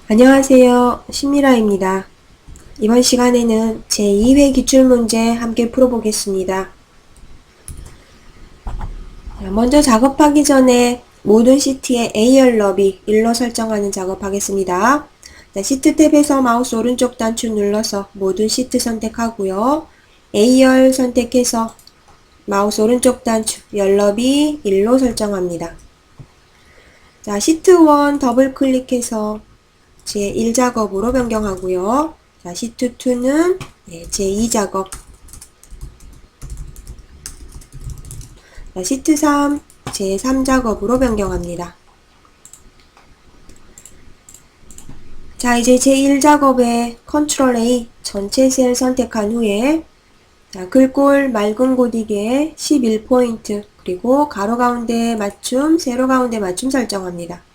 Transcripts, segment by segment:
안녕하세요. 신미라입니다. 이번 시간에는 제2회 기출문제 함께 풀어보겠습니다. 먼저 작업하기 전에 모든 시트의 A열 너비 1로 설정하는 작업하겠습니다. 시트 탭에서 마우스 오른쪽 단추 눌러서 모든 시트 선택하고요. A열 선택해서 마우스 오른쪽 단추 열 너비 1로 설정합니다. 시트 1 더블 클릭해서 제1 작업으로 변경하고요. 시트 2는 제2 작업. 시트 3 제3 작업으로 변경합니다. 이제 제1 작업에 컨트롤 A 전체 셀 선택한 후에 글꼴 맑은 고딕에 11포인트 그리고 가로 가운데 맞춤, 세로 가운데 맞춤 설정합니다.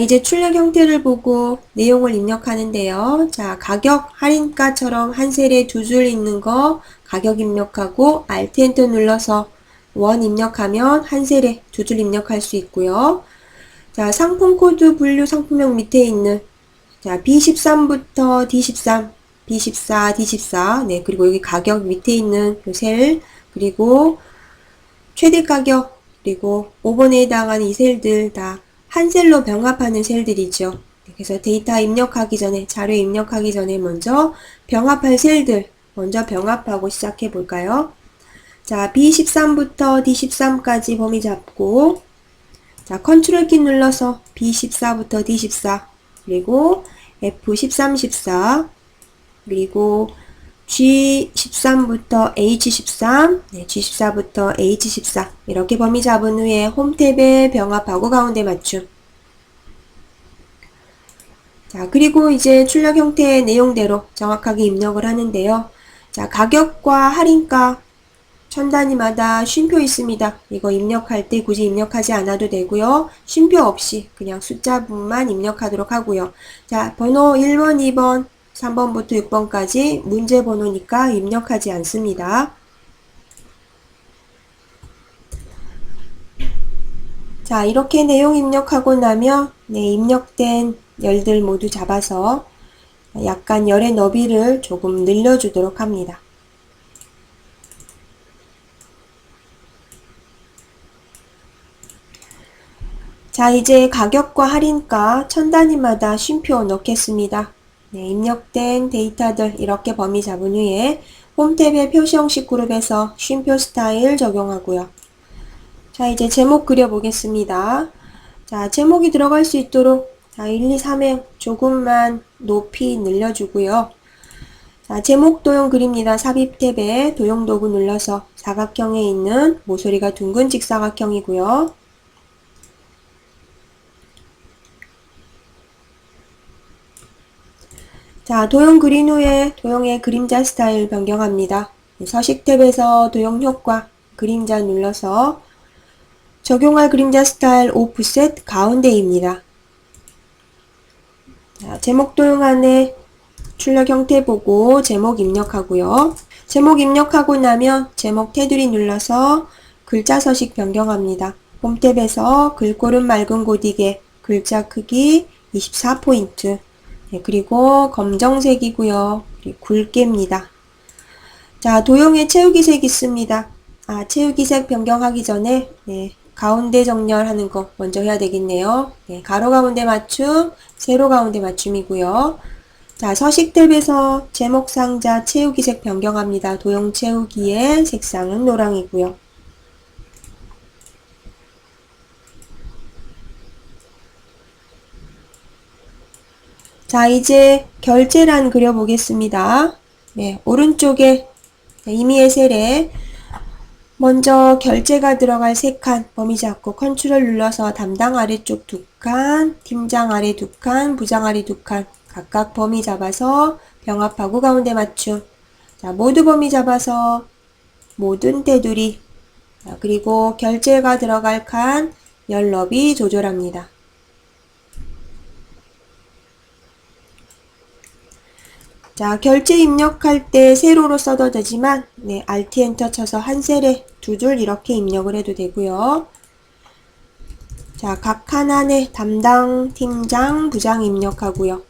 이제 출력 형태를 보고 내용을 입력하는데요. 가격, 할인가처럼 한 셀에 두 줄 있는 거 가격 입력하고 Alt Enter 눌러서 원 입력하면 한 셀에 두 줄 입력할 수 있고요. 상품 코드 분류 상품명 밑에 있는 B13부터 D13, B14, D14, 그리고 여기 가격 밑에 있는 셀, 그리고 최대 가격, 그리고 5번에 해당하는 이 셀들 다 한 셀로 병합하는 셀들이죠. 그래서 데이터 입력하기 전에, 자료 입력하기 전에 먼저 병합할 셀들 먼저 병합하고 시작해 볼까요? B13부터 D13까지 범위 잡고 컨트롤 키 눌러서 B14부터 D14 그리고 F13, 14 그리고 G13부터 H13, G14부터 H14 이렇게 범위 잡은 후에 홈 탭에 병합하고 가운데 맞춤. 그리고 이제 출력 형태의 내용대로 정확하게 입력을 하는데요. 가격과 할인가 천 단위마다 쉼표 있습니다. 이거 입력할 때 굳이 입력하지 않아도 되고요. 쉼표 없이 그냥 숫자분만 입력하도록 하고요. 번호 1번, 2번, 3번부터 6번까지 문제 번호니까 입력하지 않습니다. 이렇게 내용 입력하고 나면 입력된 열들 모두 잡아서 약간 열의 너비를 조금 늘려주도록 합니다. 이제 가격과 할인가 천 단위마다 쉼표 넣겠습니다. 입력된 데이터들 이렇게 범위 잡은 후에 홈 탭의 표시 형식 그룹에서 쉼표 스타일 적용하고요. 이제 제목 그려보겠습니다. 제목이 들어갈 수 있도록 1, 2, 3행 조금만 높이 늘려주고요. 제목 도형 그립니다. 삽입 탭에 도형 도구 눌러서 사각형에 있는 모서리가 둥근 직사각형이고요. 도형 그린 후에 도형의 그림자 스타일 변경합니다. 서식 탭에서 도형 효과 그림자 눌러서 적용할 그림자 스타일 오프셋 가운데입니다. 제목 도형 안에 출력 형태 보고 제목 입력하고요. 제목 입력하고 나면 제목 테두리 눌러서 글자 서식 변경합니다. 홈 탭에서 글꼴은 맑은 고딕에 글자 크기 24포인트 그리고 검정색이고요. 그리고 굵게입니다. 도형에 채우기색 있습니다. 채우기색 변경하기 전에 가운데 정렬하는 거 먼저 해야 되겠네요. 가로 가운데 맞춤, 세로 가운데 맞춤이고요. 서식 탭에서 제목 상자 채우기색 변경합니다. 도형 채우기의 색상은 노랑이고요. 이제 결제란 그려보겠습니다. 오른쪽에 임의의 셀에 먼저 결제가 들어갈 3칸 범위 잡고 컨트롤 눌러서 담당 아래쪽 2칸, 팀장 아래 2칸, 부장 아래 2칸 각각 범위 잡아서 병합하고 가운데 맞춤. 모두 범위 잡아서 모든 테두리 그리고 결제가 들어갈 칸 열 너비 조절합니다. 자, 결제 입력할 때 세로로 써도 되지만, 네, Alt 엔터 쳐서 한 셀에 두 줄 이렇게 입력을 해도 되고요. 자, 각 칸안에 담당, 팀장, 부장 입력하고요.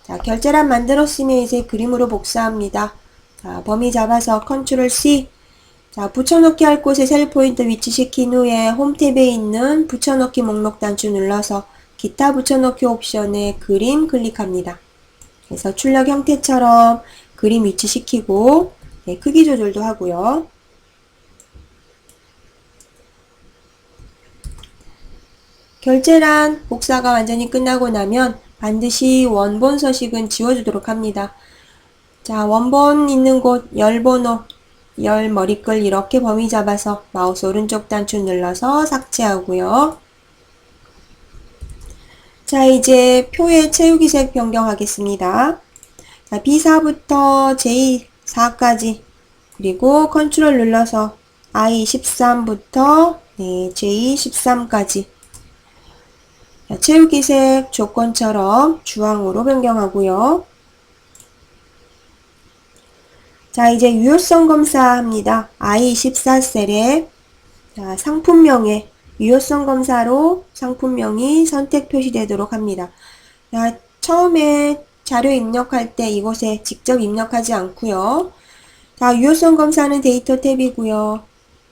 자, 결제란 만들었으면 이제 그림으로 복사합니다. 자, 범위 잡아서 Ctrl C. 자, 붙여넣기 할 곳에 셀 포인트 위치시킨 후에 홈 탭에 있는 붙여넣기 목록 단추 눌러서 기타 붙여넣기 옵션에 그림 클릭합니다. 그래서 출력 형태처럼 그림 위치시키고, 네, 크기 조절도 하고요. 결제란 복사가 완전히 끝나고 나면 반드시 원본 서식은 지워주도록 합니다. 자, 원본 있는 곳 열 번호, 열 머리글 이렇게 범위 잡아서 마우스 오른쪽 단추 눌러서 삭제하고요. 자, 이제 표의 채우기 색 변경하겠습니다. 자, B4부터 J4까지 그리고 컨트롤 눌러서 I13부터 네, J13까지 채우기 색 조건처럼 주황으로 변경하고요. 자, 이제 유효성 검사합니다. I14셀에 상품명에 유효성 검사로 상품명이 선택 표시되도록 합니다. 자, 처음에 자료 입력할 때 이곳에 직접 입력하지 않고요. 자, 유효성 검사는 데이터 탭이고요.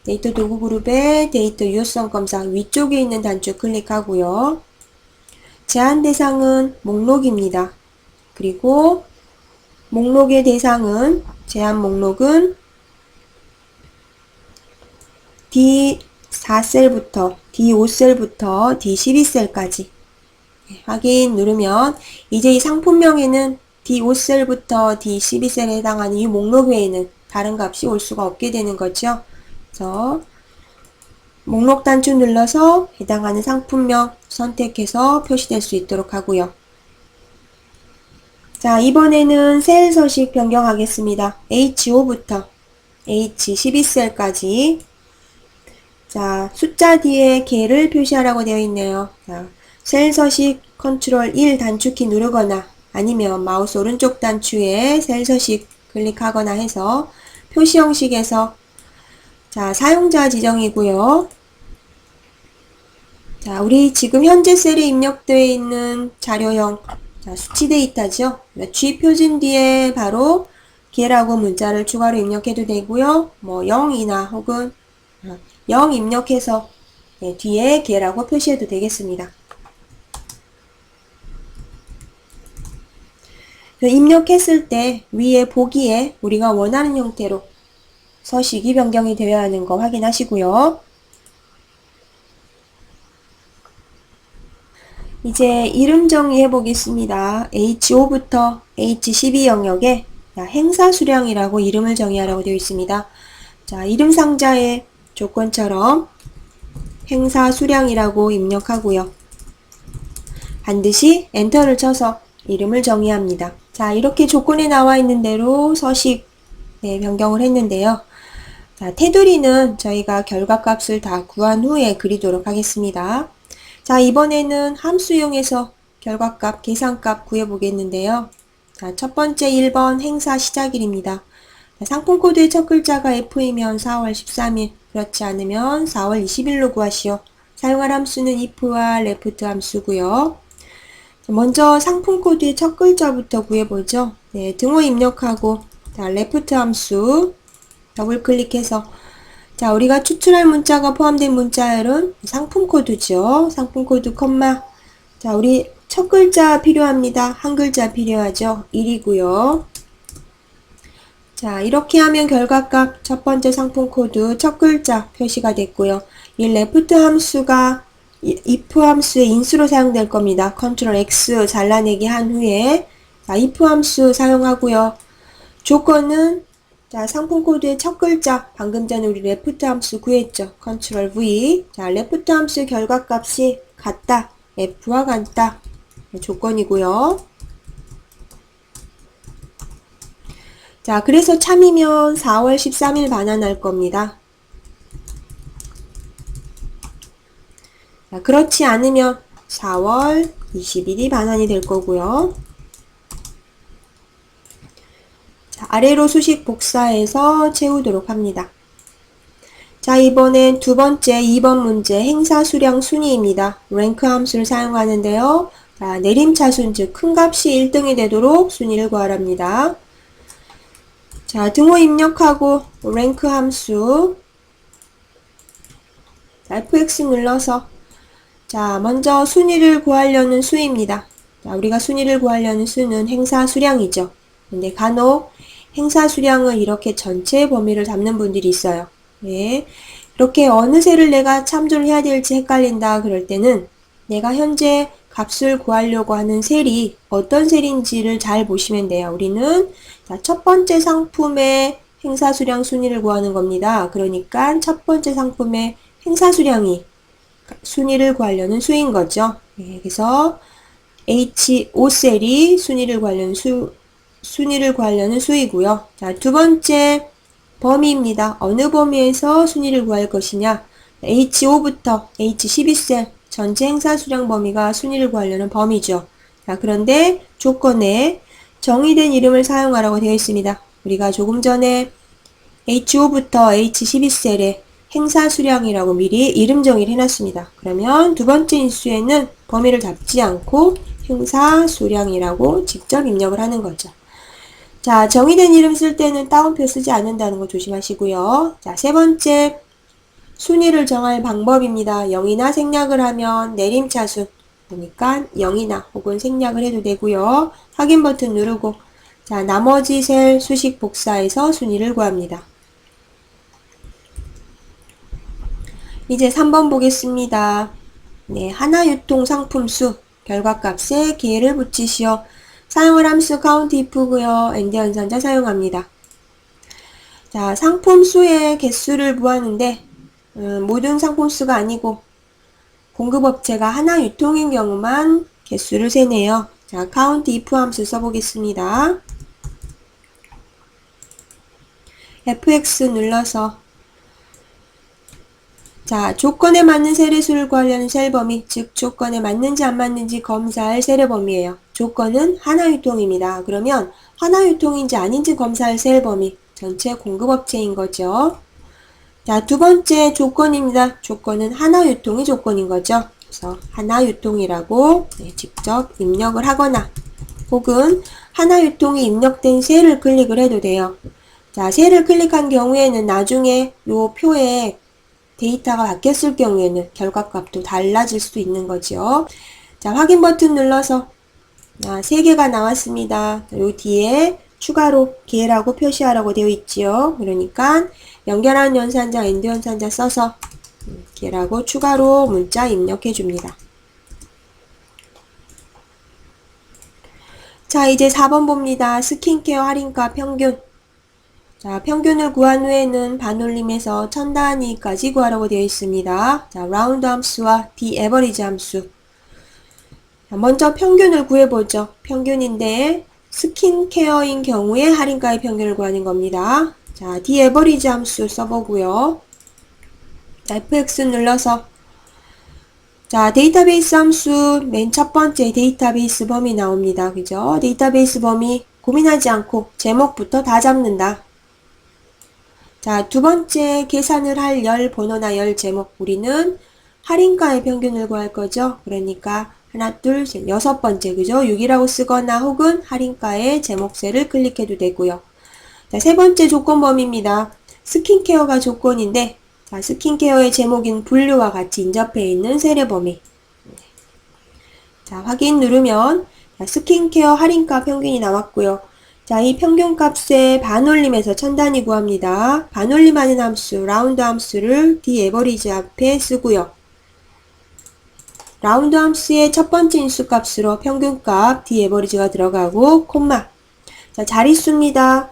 데이터 도구 그룹에 데이터 유효성 검사 위쪽에 있는 단추 클릭하고요. 제한 대상은 목록입니다. 그리고 목록의 대상은 제한 목록은 D4셀부터 D5셀부터 D12셀까지 확인 누르면 이제 이 상품명에는 D5셀부터 D12셀에 해당하는 이 목록 외에는 다른 값이 올 수가 없게 되는 거죠. 그래서 목록 단추 눌러서 해당하는 상품명 선택해서 표시될 수 있도록 하고요. 자, 이번에는 셀 서식 변경하겠습니다. H5부터 H12셀까지 자, 숫자 뒤에 개를 표시하라고 되어 있네요. 자, 셀 서식 컨트롤 1 단축키 누르거나 아니면 마우스 오른쪽 단추에 셀 서식 클릭하거나 해서 표시 형식에서 자, 사용자 지정이고요. 자, 우리 지금 현재 셀에 입력되어 있는 자료형 자, 수치 데이터죠. G 표준 뒤에 바로 개라고 문자를 추가로 입력해도 되고요. 뭐 0이나 혹은 0 입력해서 네, 뒤에 개라고 표시해도 되겠습니다. 입력했을 때 위에 보기에 우리가 원하는 형태로 서식이 변경이 되어야 하는 거 확인하시고요. 이제 이름 정의해 보겠습니다. H5부터 H12 영역에 행사 수량이라고 이름을 정의하라고 되어 있습니다. 자, 이름 상자의 조건처럼 행사 수량이라고 입력하고요. 반드시 엔터를 쳐서 이름을 정의합니다. 자, 이렇게 조건에 나와 있는 대로 서식 변경을 했는데요. 자, 테두리는 저희가 결과값을 다 구한 후에 그리도록 하겠습니다. 자, 이번에는 함수 이용해서 결과값, 계산값 구해보겠는데요. 자, 첫 번째 1번 행사 시작일입니다. 상품 코드의 첫 글자가 F이면 4월 13일, 그렇지 않으면 4월 20일로 구하시오. 사용할 함수는 if와 left 함수고요. 먼저 상품 코드의 첫 글자부터 구해보죠. 네, 등호 입력하고 자, left 함수 더블 클릭해서 자, 우리가 추출할 문자가 포함된 문자열은 상품 코드죠. 상품 코드 콤마. 자, 우리 첫 글자 필요합니다. 한 글자 필요하죠. 1이고요. 자, 이렇게 하면 결과값 첫 번째 상품 코드 첫 글자 표시가 됐고요. 이 left 함수가 if 함수의 인수로 사용될 겁니다. Ctrl X 잘라내기 한 후에 자, if 함수 사용하고요. 조건은 자, 상품 코드의 첫 글자 방금 전에 우리 left 함수 구했죠. Ctrl V. 자, left 함수의 결과값이 같다. F와 같다. 조건이고요. 자, 그래서 참이면 4월 13일 반환할 겁니다. 자, 그렇지 않으면 4월 20일이 반환이 될 거고요. 아래로 수식 복사해서 채우도록 합니다. 자, 이번엔 두 번째 2번 문제 행사 수량 순위입니다. 랭크 함수를 사용하는데요. 자, 내림차순, 즉 큰 값이 1등이 되도록 순위를 구하랍니다. 자, 등호 입력하고 랭크 함수, 자, fx 눌러서, 자, 먼저 순위를 구하려는 수입니다. 자, 우리가 순위를 구하려는 수는 행사 수량이죠. 근데 간혹 행사 수량을 이렇게 전체 범위를 잡는 분들이 있어요. 예. 이렇게 어느 셀을 내가 참조를 해야 될지 헷갈린다 그럴 때는 내가 현재 값을 구하려고 하는 셀이 어떤 셀인지를 잘 보시면 돼요. 우리는 자, 첫 번째 상품의 행사 수량 순위를 구하는 겁니다. 그러니까 첫 번째 상품의 행사 수량이 순위를 구하려는 수인 거죠. 예, 그래서 H5셀이 순위를 구하려는 수이고요. 자, 두 번째 범위입니다. 어느 범위에서 순위를 구할 것이냐. H5부터 H12셀 전체 행사 수량 범위가 순위를 구하려는 범위죠. 자, 그런데 조건에 정의된 이름을 사용하라고 되어 있습니다. 우리가 조금 전에 H5부터 H12셀의 행사 수량이라고 미리 이름 정의를 해놨습니다. 그러면 두 번째 인수에는 범위를 잡지 않고 행사 수량이라고 직접 입력을 하는 거죠. 자, 정의된 이름 쓸 때는 따옴표 쓰지 않는다는 거 조심하시고요. 자, 세 번째 순위를 정할 방법입니다. 0이나 생략을 하면 내림차순, 그러니까 0이나 혹은 생략을 해도 되고요. 확인 버튼 누르고 자, 나머지 셀 수식 복사해서 순위를 구합니다. 이제 3번 보겠습니다. 네, 하나유통 상품수 결과값에 기회를 붙이시오. 사용할 함수 count if고요. 엔드 연산자 사용합니다. 자, 상품수의 개수를 구하는데 모든 상품수가 아니고 공급업체가 하나 유통인 경우만 개수를 세네요. 자, count if 함수 써보겠습니다. fx 눌러서 자, 조건에 맞는 셀의 수를 구하려는 셀 범위, 즉 조건에 맞는지 안 맞는지 검사할 셀의 범위예요. 조건은 하나유통입니다. 그러면 하나유통인지 아닌지 검사할 셀 범위, 전체 공급업체인 거죠. 자, 두 번째 조건입니다. 조건은 하나유통이 조건인 거죠. 그래서 하나유통이라고 직접 입력을 하거나 혹은 하나유통이 입력된 셀을 클릭을 해도 돼요. 자, 셀을 클릭한 경우에는 나중에 요 표에 데이터가 바뀌었을 경우에는 결과값도 달라질 수 있는 거죠. 자, 확인 버튼 눌러서 3개가 나왔습니다. 요 뒤에 추가로 기회라고 표시하라고 되어 있지요. 그러니까 연결한 연산자, 엔드 연산자 써서 기회라고 추가로 문자 입력해 줍니다. 자, 이제 4번 봅니다. 스킨케어 할인가 평균. 자, 평균을 구한 후에는 반올림에서 천 단위까지 구하라고 되어 있습니다. 자, 라운드 함수와 the-average 함수. 자, 먼저 평균을 구해보죠. 평균인데 스킨케어인 경우에 할인가의 평균을 구하는 겁니다. 자, the-average 함수 써보고요. 자, fx 눌러서 자, 데이터베이스 함수 맨 첫 번째 데이터베이스 범위 나옵니다. 그죠? 데이터베이스 범위 고민하지 않고 제목부터 다 잡는다. 자, 두 번째 계산을 할 열 번호나 열 제목, 우리는 할인가의 평균을 구할 거죠. 그러니까 하나, 둘, 셋, 여섯 번째, 그죠? 6이라고 쓰거나 혹은 할인가의 제목셀을 클릭해도 되고요. 자, 세 번째 조건 범위입니다. 스킨케어가 조건인데, 자, 스킨케어의 제목인 분류와 같이 인접해 있는 셀의 범위. 자, 확인 누르면 자, 스킨케어 할인가 평균이 나왔고요. 자, 이 평균값의 반올림에서 천 단위 구합니다. 반올림하는 함수, 라운드 함수를 the-average 앞에 쓰고요. 라운드 함수의 첫 번째 인수값으로 평균값 the-average가 들어가고 콤마. 자, 자릿수입니다.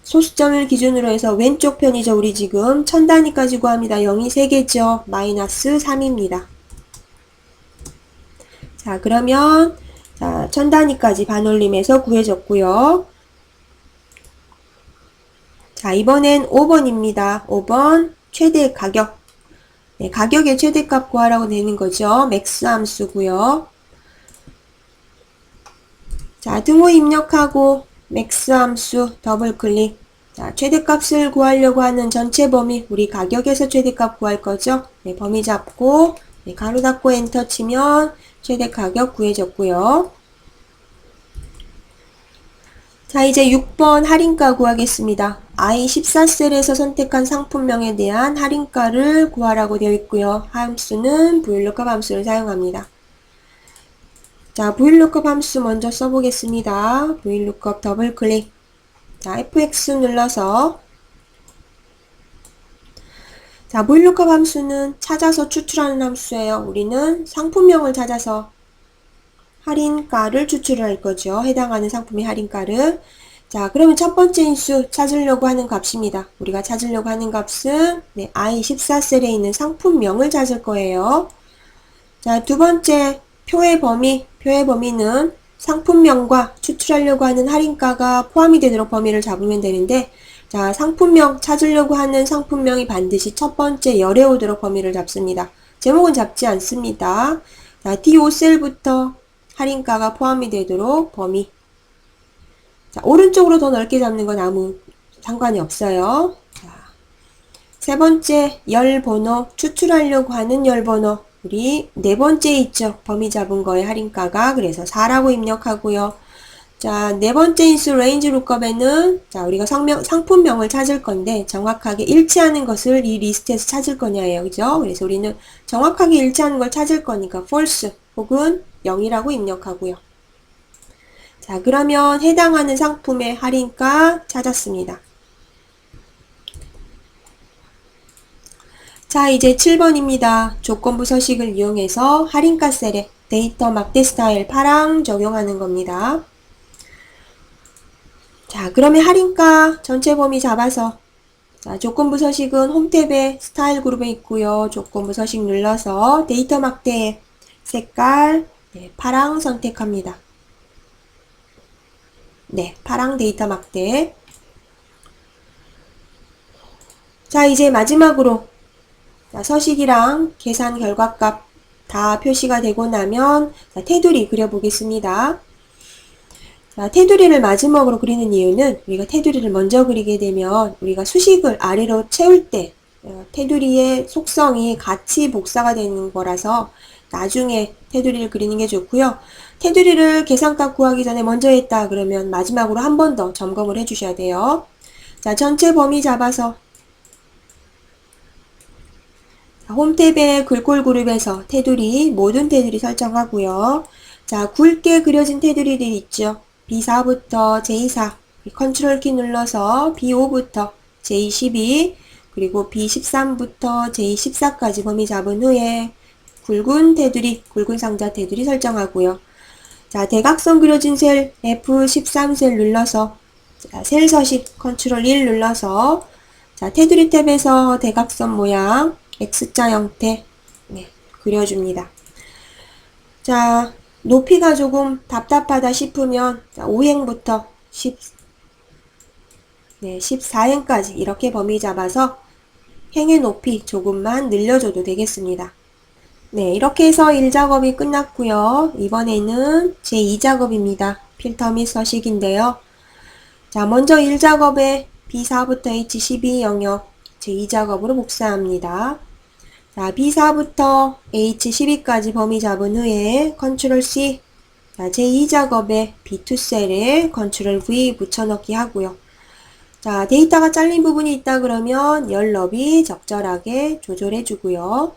소수점을 기준으로 해서 왼쪽 편이죠. 우리 지금 천 단위까지 구합니다. 0이 3개죠. 마이너스 3입니다. 자, 그러면 자, 천 단위까지 반올림해서 구해졌고요. 자, 이번엔 5번입니다. 5번 최대 가격. 네, 가격의 최대값 구하라고 되는 거죠. 맥스 함수고요. 자, 등호 입력하고 맥스 함수 더블 클릭. 자, 최대값을 구하려고 하는 전체 범위, 우리 가격에서 최대값 구할 거죠. 네, 범위 잡고, 네, 가로 닫고 엔터 치면 최대 가격 구해졌고요. 자, 이제 6번 할인가 구하겠습니다. I14셀에서 선택한 상품명에 대한 할인가를 구하라고 되어 있고요. 함수는 VLOOKUP 함수를 사용합니다. 자, VLOOKUP 함수 먼저 써보겠습니다. VLOOKUP 더블 클릭. 자, FX 눌러서, 자, VLOOKUP 함수는 찾아서 추출하는 함수예요. 우리는 상품명을 찾아서 할인가를 추출할 거죠. 해당하는 상품의 할인가를. 자, 그러면 첫 번째 인수 찾으려고 하는 값입니다. 우리가 찾으려고 하는 값은 네, I14셀에 있는 상품명을 찾을 거예요. 자, 두 번째 표의 범위는 상품명과 추출하려고 하는 할인가가 포함이 되도록 범위를 잡으면 되는데, 자, 상품명 찾으려고 하는 상품명이 반드시 첫 번째 열에 오도록 범위를 잡습니다. 제목은 잡지 않습니다. 자, D5셀부터 할인가가 포함이 되도록 범위. 자, 오른쪽으로 더 넓게 잡는 건 아무 상관이 없어요. 자, 세 번째 열 번호, 추출하려고 하는 열 번호. 우리 네 번째 있죠. 범위 잡은 거의 할인가가. 그래서 4라고 입력하고요. 자, 네 번째 인수 레인지 룩업에는 자, 우리가 상품명을 찾을 건데 정확하게 일치하는 것을 이 리스트에서 찾을 거냐예요. 그죠? 그래서 우리는 정확하게 일치하는 걸 찾을 거니까 false 혹은 0이라고 입력하고요. 자, 그러면 해당하는 상품의 할인가 찾았습니다. 자, 이제 7번입니다. 조건부 서식을 이용해서 할인가 셀에 데이터 막대 스타일 파랑 적용하는 겁니다. 자, 그러면 할인가 전체 범위 잡아서, 자, 조건부 서식은 홈 탭에 스타일 그룹에 있고요. 조건부 서식 눌러서 데이터 막대 색깔 네, 파랑 선택합니다. 네, 파랑 데이터 막대. 자, 이제 마지막으로 자, 서식이랑 계산 결과값 다 표시가 되고 나면 자, 테두리 그려보겠습니다. 자, 테두리를 마지막으로 그리는 이유는 우리가 테두리를 먼저 그리게 되면 우리가 수식을 아래로 채울 때 테두리의 속성이 같이 복사가 되는 거라서 나중에 테두리를 그리는 게 좋고요. 테두리를 계산값 구하기 전에 먼저 했다 그러면 마지막으로 한 번 더 점검을 해 주셔야 돼요. 자, 전체 범위 잡아서 홈 탭의 글꼴 그룹에서 테두리, 모든 테두리 설정하고요. 자, 굵게 그려진 테두리들이 있죠. B4부터 J4, 컨트롤 키 눌러서 B5부터 J12, 그리고 B13부터 J14까지 범위 잡은 후에 굵은 테두리, 굵은 상자 테두리 설정하고요. 자, 대각선 그려진 셀 F13셀 눌러서 자, 셀 서식 컨트롤 1 눌러서 자, 테두리 탭에서 대각선 모양 X자 형태 네, 그려줍니다. 자, 높이가 조금 답답하다 싶으면 자, 5행부터 14행까지 이렇게 범위 잡아서 행의 높이 조금만 늘려줘도 되겠습니다. 네, 이렇게 해서 1작업이 끝났고요. 이번에는 제2작업입니다. 필터 및 서식인데요. 자, 먼저 1작업에 B4부터 H12 영역 제2작업으로 복사합니다. 자, B4부터 H12까지 범위 잡은 후에 컨트롤 C 자, 제2작업에 B2 셀에 컨트롤 V 붙여넣기 하고요. 자, 데이터가 잘린 부분이 있다 그러면 열 너비 적절하게 조절해 주고요.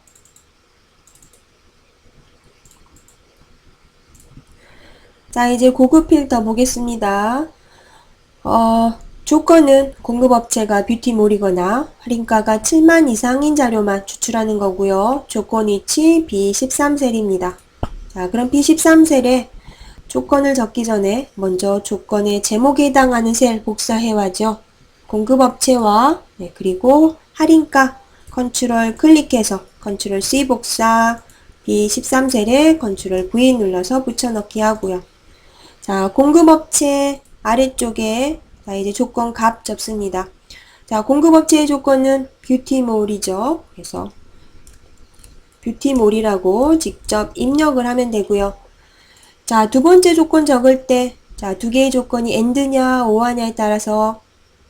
자, 이제 고급 필터 보겠습니다. 조건은 공급업체가 뷰티몰이거나 할인가가 7만 이상인 자료만 추출하는 거고요. 조건 위치 B13셀입니다. 자, 그럼 B13셀에 조건을 적기 전에 먼저 조건의 제목에 해당하는 셀 복사해와죠. 공급업체와 네, 그리고 할인가 컨트롤 클릭해서 컨트롤 C 복사 B13셀에 컨트롤 V 눌러서 붙여넣기 하고요. 자, 공급업체 아래쪽에 자, 이제 조건 값 접습니다. 자, 공급업체의 조건은 뷰티몰이죠. 그래서 뷰티몰이라고 직접 입력을 하면 되고요. 자, 두 번째 조건 적을 때 자, 두 개의 조건이 AND냐, OR냐에 따라서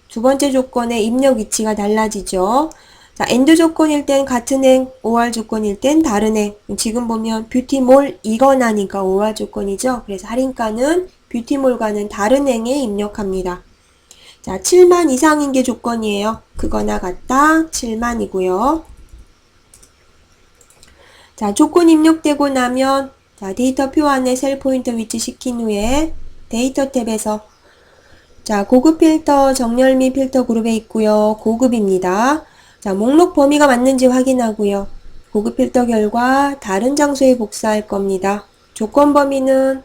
두 번째 조건의 입력 위치가 달라지죠. 자, AND 조건일 땐 같은 행, OR 조건일 땐 다른 행. 지금 보면 뷰티몰 이거나니까 OR 조건이죠. 그래서 할인가는 뷰티몰과는 다른 행에 입력합니다. 자, 7만 이상인 게 조건이에요. 그거나 같다, 7만이고요. 자, 조건 입력되고 나면 자, 데이터 표 안에 셀 포인터 위치시킨 후에 데이터 탭에서 자, 고급 필터 정렬 및 필터 그룹에 있고요. 고급입니다. 자, 목록 범위가 맞는지 확인하고요. 고급 필터 결과 다른 장소에 복사할 겁니다. 조건 범위는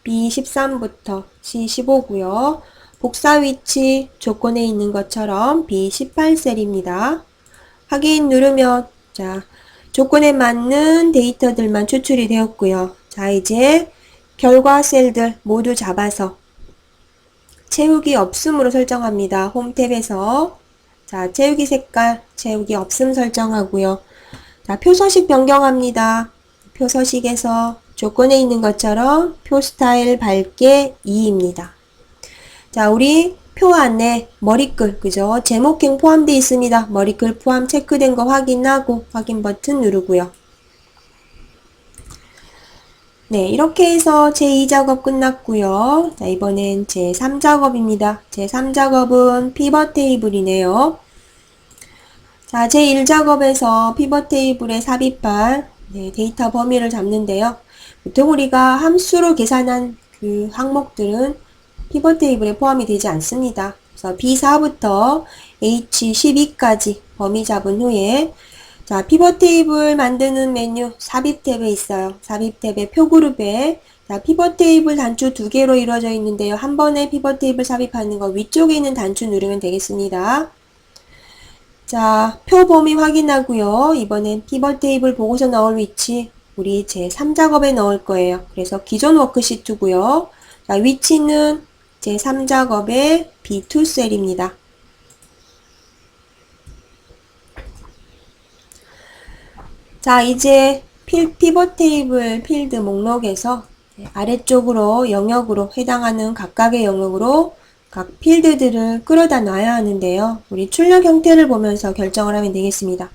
B13부터 C15고요. 복사 위치 조건에 있는 것처럼 B18셀입니다. 확인 누르면 자, 조건에 맞는 데이터들만 추출이 되었고요. 자, 이제 결과 셀들 모두 잡아서 채우기 없음으로 설정합니다. 홈 탭에서 자, 채우기 색깔 채우기 없음 설정하고요. 자, 표 서식 변경합니다. 표 서식에서 조건에 있는 것처럼 표 스타일 밝게 2입니다. 자, 우리 표 안에 머리글, 그죠? 제목행 포함되어 있습니다. 머리글 포함 체크된 거 확인하고 확인 버튼 누르고요. 네, 이렇게 해서 제2작업 끝났고요. 자, 이번엔 제3작업입니다. 제3작업은 피벗 테이블이네요. 자, 제1작업에서 피벗 테이블의 삽입할 데이터 범위를 잡는데요. 보통 우리가 함수로 계산한 그 항목들은 피벗 테이블에 포함이 되지 않습니다. 그래서 B4부터 H12까지 범위 잡은 후에 자, 피벗 테이블 만드는 메뉴 삽입 탭에 있어요. 삽입 탭의 표 그룹에 자, 피벗 테이블 단추 두 개로 이루어져 있는데요. 한 번에 피벗 테이블 삽입하는 거 위쪽에 있는 단추 누르면 되겠습니다. 자, 표 범위 확인하고요. 이번엔 피벗 테이블 보고서 넣을 위치 우리 제3작업에 넣을 거예요. 그래서 기존 워크시트고요. 자, 위치는 제3작업의 B2셀입니다. 자, 이제 피벗 테이블 필드 목록에서 아래쪽으로 영역으로 해당하는 각각의 영역으로 각 필드들을 끌어다 놔야 하는데요. 우리 출력 형태를 보면서 결정을 하면 되겠습니다.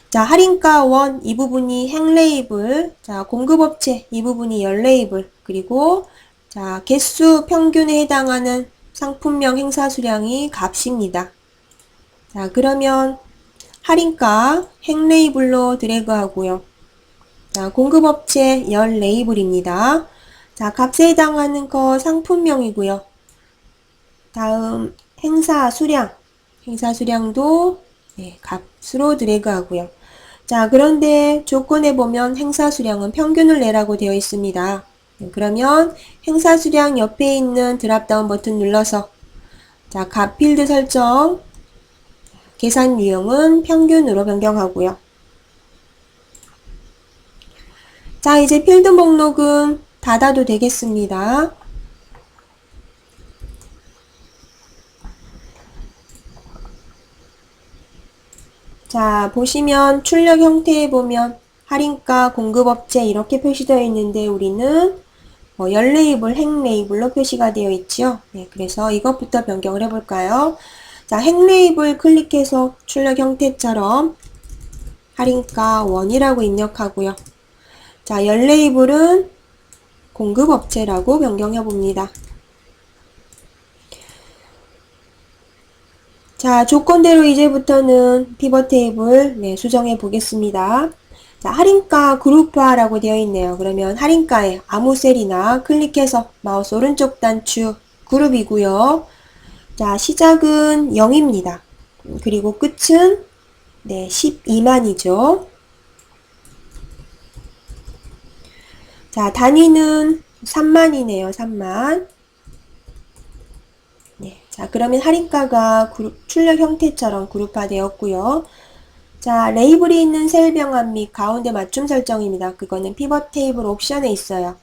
자, 할인가 1, 이 부분이 행 레이블, 자, 공급업체, 이 부분이 열 레이블, 그리고 자, 개수 평균에 해당하는 상품명 행사 수량이 값입니다. 자, 그러면 할인가 행 레이블로 드래그 하고요. 자, 공급업체 열 레이블입니다. 자, 값에 해당하는 거 상품명이고요. 다음 행사 수량도 값으로 드래그 하고요. 자, 그런데 조건에 보면 행사 수량은 평균을 내라고 되어 있습니다. 그러면 행사 수량 옆에 있는 드랍다운 버튼 눌러서 자, 값 필드 설정 계산 유형은 평균으로 변경하고요. 자, 이제 필드 목록은 닫아도 되겠습니다. 자, 보시면 출력 형태에 보면 할인가, 공급업체 이렇게 표시되어 있는데 우리는 열 레이블, 행 레이블로 표시가 되어 있죠. 네, 그래서 이것부터 변경을 해볼까요? 자, 행 레이블 클릭해서 출력 형태처럼 할인가 1이라고 입력하고요. 자, 열 레이블은 공급업체라고 변경해 봅니다. 자, 조건대로 이제부터는 피벗 테이블 수정해 보겠습니다. 자, 할인가 그룹화라고 되어 있네요. 그러면 할인가에 아무 셀이나 클릭해서 마우스 오른쪽 단추 그룹이고요. 자, 시작은 0입니다. 그리고 끝은 12만이죠. 자, 단위는 3만이네요. 3만. 자, 그러면 할인가가 출력 형태처럼 그룹화 되었고요. 자, 레이블이 있는 셀 병합 및 가운데 맞춤 설정입니다. 그거는 피벗 테이블 옵션에 있어요.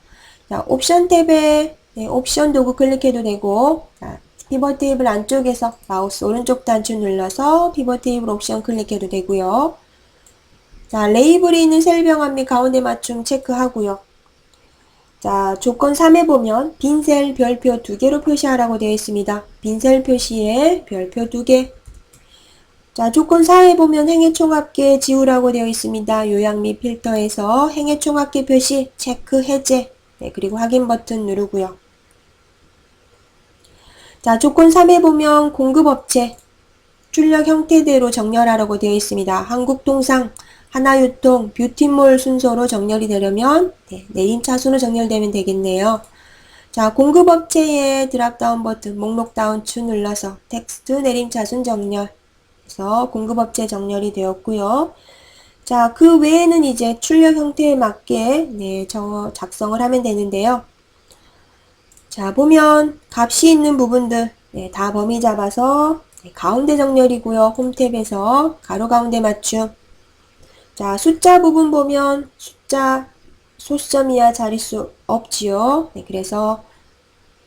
자, 옵션 탭에 옵션 도구 클릭해도 되고, 자, 피벗 테이블 안쪽에서 마우스 오른쪽 단추 눌러서 피벗 테이블 옵션 클릭해도 되고요. 자, 레이블이 있는 셀 병합 및 가운데 맞춤 체크하고요. 자, 조건 3에 보면 빈 셀 별표 2개로 표시하라고 되어 있습니다. 빈 셀 표시에 별표 2개. 자, 조건 4에 보면 행의 총합계 지우라고 되어 있습니다. 요약 및 필터에서 행의 총합계 표시 체크 해제. 네, 그리고 확인 버튼 누르고요. 자, 조건 3에 보면 공급업체 출력 형태대로 정렬하라고 되어 있습니다. 한국통상, 하나유통, 뷰티몰 순서로 정렬이 되려면 내림차순으로 정렬되면 되겠네요. 자, 공급업체의 드랍다운 버튼, 목록 다운 추 눌러서 텍스트 내림차순 정렬 해서 공급업체 정렬이 되었고요. 자, 그 외에는 이제 출력 형태에 맞게 작성을 하면 되는데요. 자, 보면 값이 있는 부분들 다 범위 잡아서 가운데 정렬이고요. 홈 탭에서 가로 가운데 맞춤. 자, 숫자 부분 보면 숫자 소수점 이하 자릿수 없지요. 네, 그래서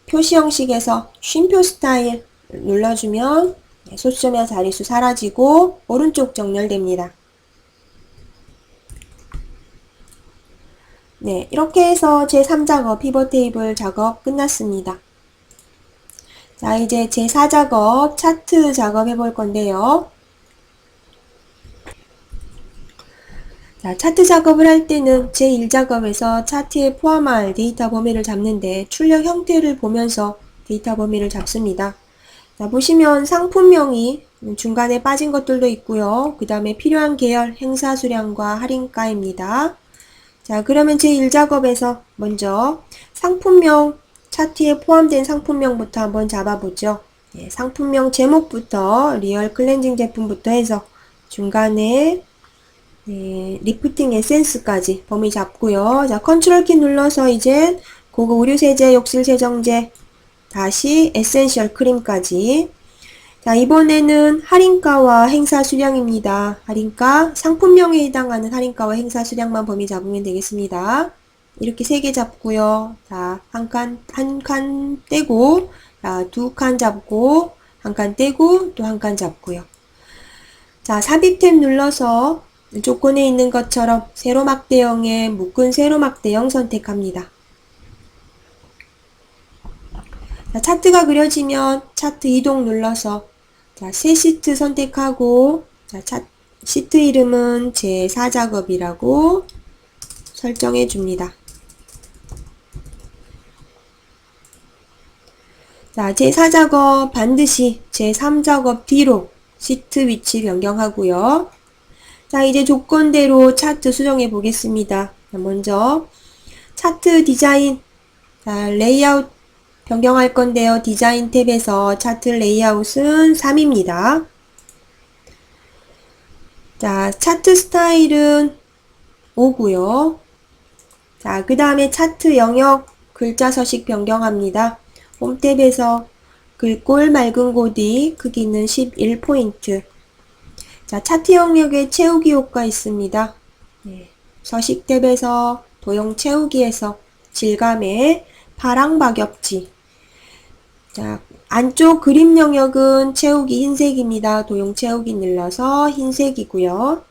표시 형식에서 쉼표 스타일 눌러주면 소수점 이하 자릿수 사라지고 오른쪽 정렬됩니다. 네, 이렇게 해서 제3작업 피벗 테이블 작업 끝났습니다. 자, 이제 제4작업 차트 작업해 볼 건데요. 자, 차트 작업을 할 때는 제1작업에서 차트에 포함할 데이터 범위를 잡는데 출력 형태를 보면서 데이터 범위를 잡습니다. 자, 보시면 상품명이 중간에 빠진 것들도 있고요. 그 다음에 필요한 계열, 행사 수량과 할인가입니다. 자, 그러면 제1작업에서 먼저 상품명, 차트에 포함된 상품명부터 한번 잡아보죠. 네, 상품명 제목부터 리얼 클렌징 제품부터 해서 중간에 리프팅 에센스까지 범위 잡고요. 자, 컨트롤 키 눌러서 이제 고급 의류세제, 욕실세정제, 다시 에센셜 크림까지. 자, 이번에는 할인가와 행사 수량입니다. 할인가, 상품명에 해당하는 할인가와 행사 수량만 범위 잡으면 되겠습니다. 이렇게 3개 잡고요. 자, 한 칸 떼고, 자, 2칸 잡고, 한 칸 떼고, 또 한 칸 잡고요. 자, 삽입 탭 눌러서 조건에 있는 것처럼 세로막대형에 묶은 세로막대형 선택합니다. 자, 차트가 그려지면 차트 이동 눌러서 자, 새 시트 선택하고 자, 시트 이름은 제4작업이라고 설정해 줍니다. 자, 제4작업 반드시 제3작업 뒤로 시트 위치 변경하고요. 자, 이제 조건대로 차트 수정해 보겠습니다. 자, 먼저 차트 디자인, 자, 레이아웃 변경할 건데요. 디자인 탭에서 차트 레이아웃은 3입니다. 자, 차트 스타일은 5고요. 자, 그 다음에 차트 영역 글자 서식 변경합니다. 홈 탭에서 글꼴 맑은 고디 크기는 11포인트. 자, 차트 영역에 채우기 효과 있습니다. 네, 서식 탭에서 도형 채우기에서 질감의 파랑 박엽지. 자, 안쪽 그림 영역은 채우기 흰색입니다. 도형 채우기 눌러서 흰색이고요.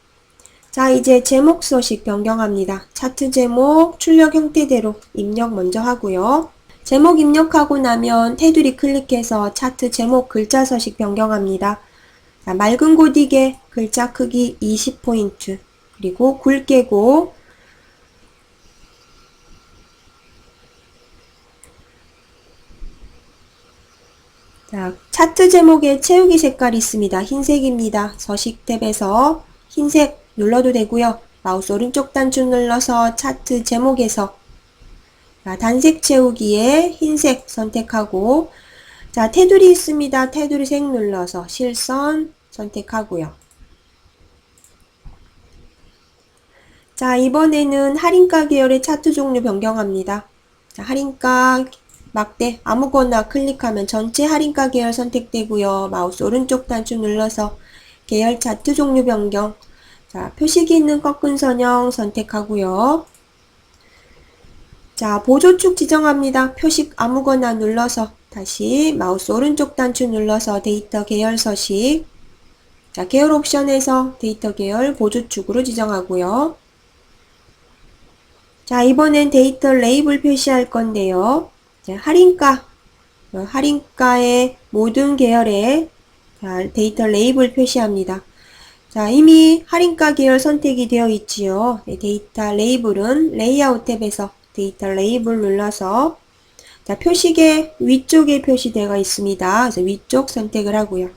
자, 이제 제목 서식 변경합니다. 차트 제목 출력 형태대로 입력 먼저 하고요. 제목 입력하고 나면 테두리 클릭해서 차트 제목 글자 서식 변경합니다. 자, 맑은 고딕에 글자 크기 20포인트 그리고 굵게고 자, 차트 제목에 채우기 색깔이 있습니다. 흰색입니다. 서식 탭에서 흰색 눌러도 되고요. 마우스 오른쪽 단추 눌러서 차트 제목에서 자, 단색 채우기에 흰색 선택하고 자, 테두리 있습니다. 테두리 색 눌러서 실선 선택하고요. 자, 이번에는 할인가 계열의 차트 종류 변경합니다. 자, 할인가 막대 아무거나 클릭하면 전체 할인가 계열 선택되고요. 마우스 오른쪽 단추 눌러서 계열 차트 종류 변경. 자, 표시기 있는 꺾은 선형 선택하고요. 자, 보조축 지정합니다. 표식 아무거나 눌러서 다시 마우스 오른쪽 단추 눌러서 데이터 계열 서식. 자, 계열 옵션에서 데이터 계열 보조축으로 지정하고요. 자, 이번엔 데이터 레이블 표시할 건데요. 자, 할인가의 모든 계열에 데이터 레이블 표시합니다. 자, 이미 할인가 계열 선택이 되어 있지요. 네, 데이터 레이블은 레이아웃 탭에서 데이터 레이블 눌러서 자, 표식의 위쪽에 표시되어 있습니다. 그래서 위쪽 선택을 하고요.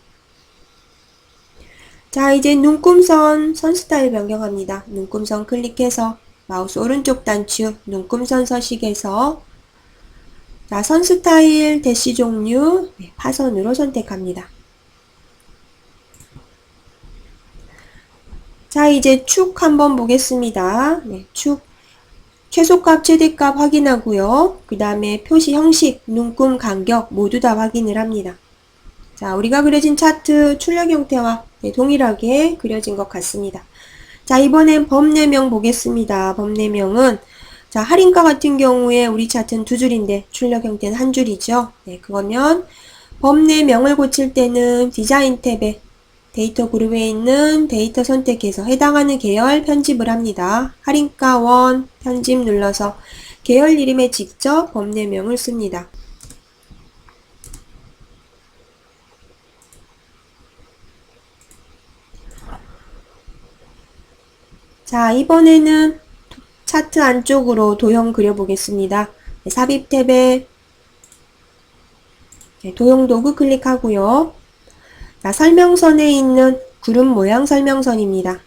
자, 이제 눈금선 선 스타일 변경합니다. 눈금선 클릭해서 마우스 오른쪽 단추 눈금선 서식에서 자, 선 스타일 대시 종류 파선으로 선택합니다. 자, 이제 축 한번 보겠습니다. 네, 축 최소값, 최대값 확인하고요. 그 다음에 표시 형식, 눈금, 간격 모두 다 확인을 합니다. 자, 우리가 그려진 차트 출력 형태와 동일하게 그려진 것 같습니다. 자, 이번엔 범례명 보겠습니다. 범례명은 자, 할인가 같은 경우에 우리 차트는 두 줄인데 출력 형태는 한 줄이죠. 네, 그거면 범례명을 고칠 때는 디자인 탭에 데이터 그룹에 있는 데이터 선택해서 해당하는 계열 편집을 합니다. 할인가 1 편집 눌러서 계열 이름에 직접 범례명을 씁니다. 자, 이번에는 차트 안쪽으로 도형 그려보겠습니다. 삽입 탭에 도형 도구 클릭하고요. 자, 설명선에 있는 그룹 모양 설명선입니다.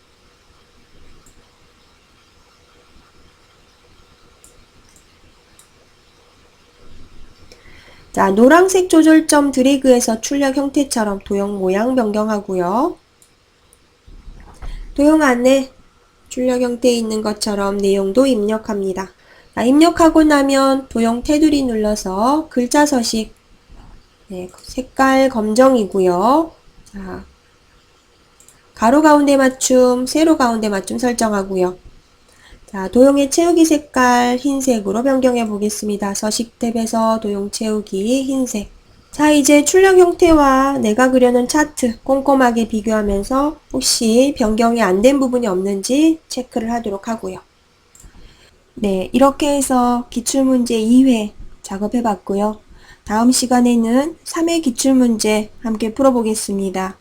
자, 노란색 조절점 드래그해서 출력 형태처럼 도형 모양 변경하고요. 도형 안에 출력 형태에 있는 것처럼 내용도 입력합니다. 자, 입력하고 나면 도형 테두리 눌러서 글자 서식 색깔 검정이고요. 자, 가로 가운데 맞춤, 세로 가운데 맞춤 설정하고요. 자, 도형의 채우기 색깔 흰색으로 변경해 보겠습니다. 서식 탭에서 도형 채우기 흰색. 자, 이제 출력 형태와 내가 그려놓은 차트 꼼꼼하게 비교하면서 혹시 변경이 안 된 부분이 없는지 체크를 하도록 하고요. 네, 이렇게 해서 기출문제 2회 작업해 봤고요. 다음 시간에는 3회 기출문제 함께 풀어보겠습니다.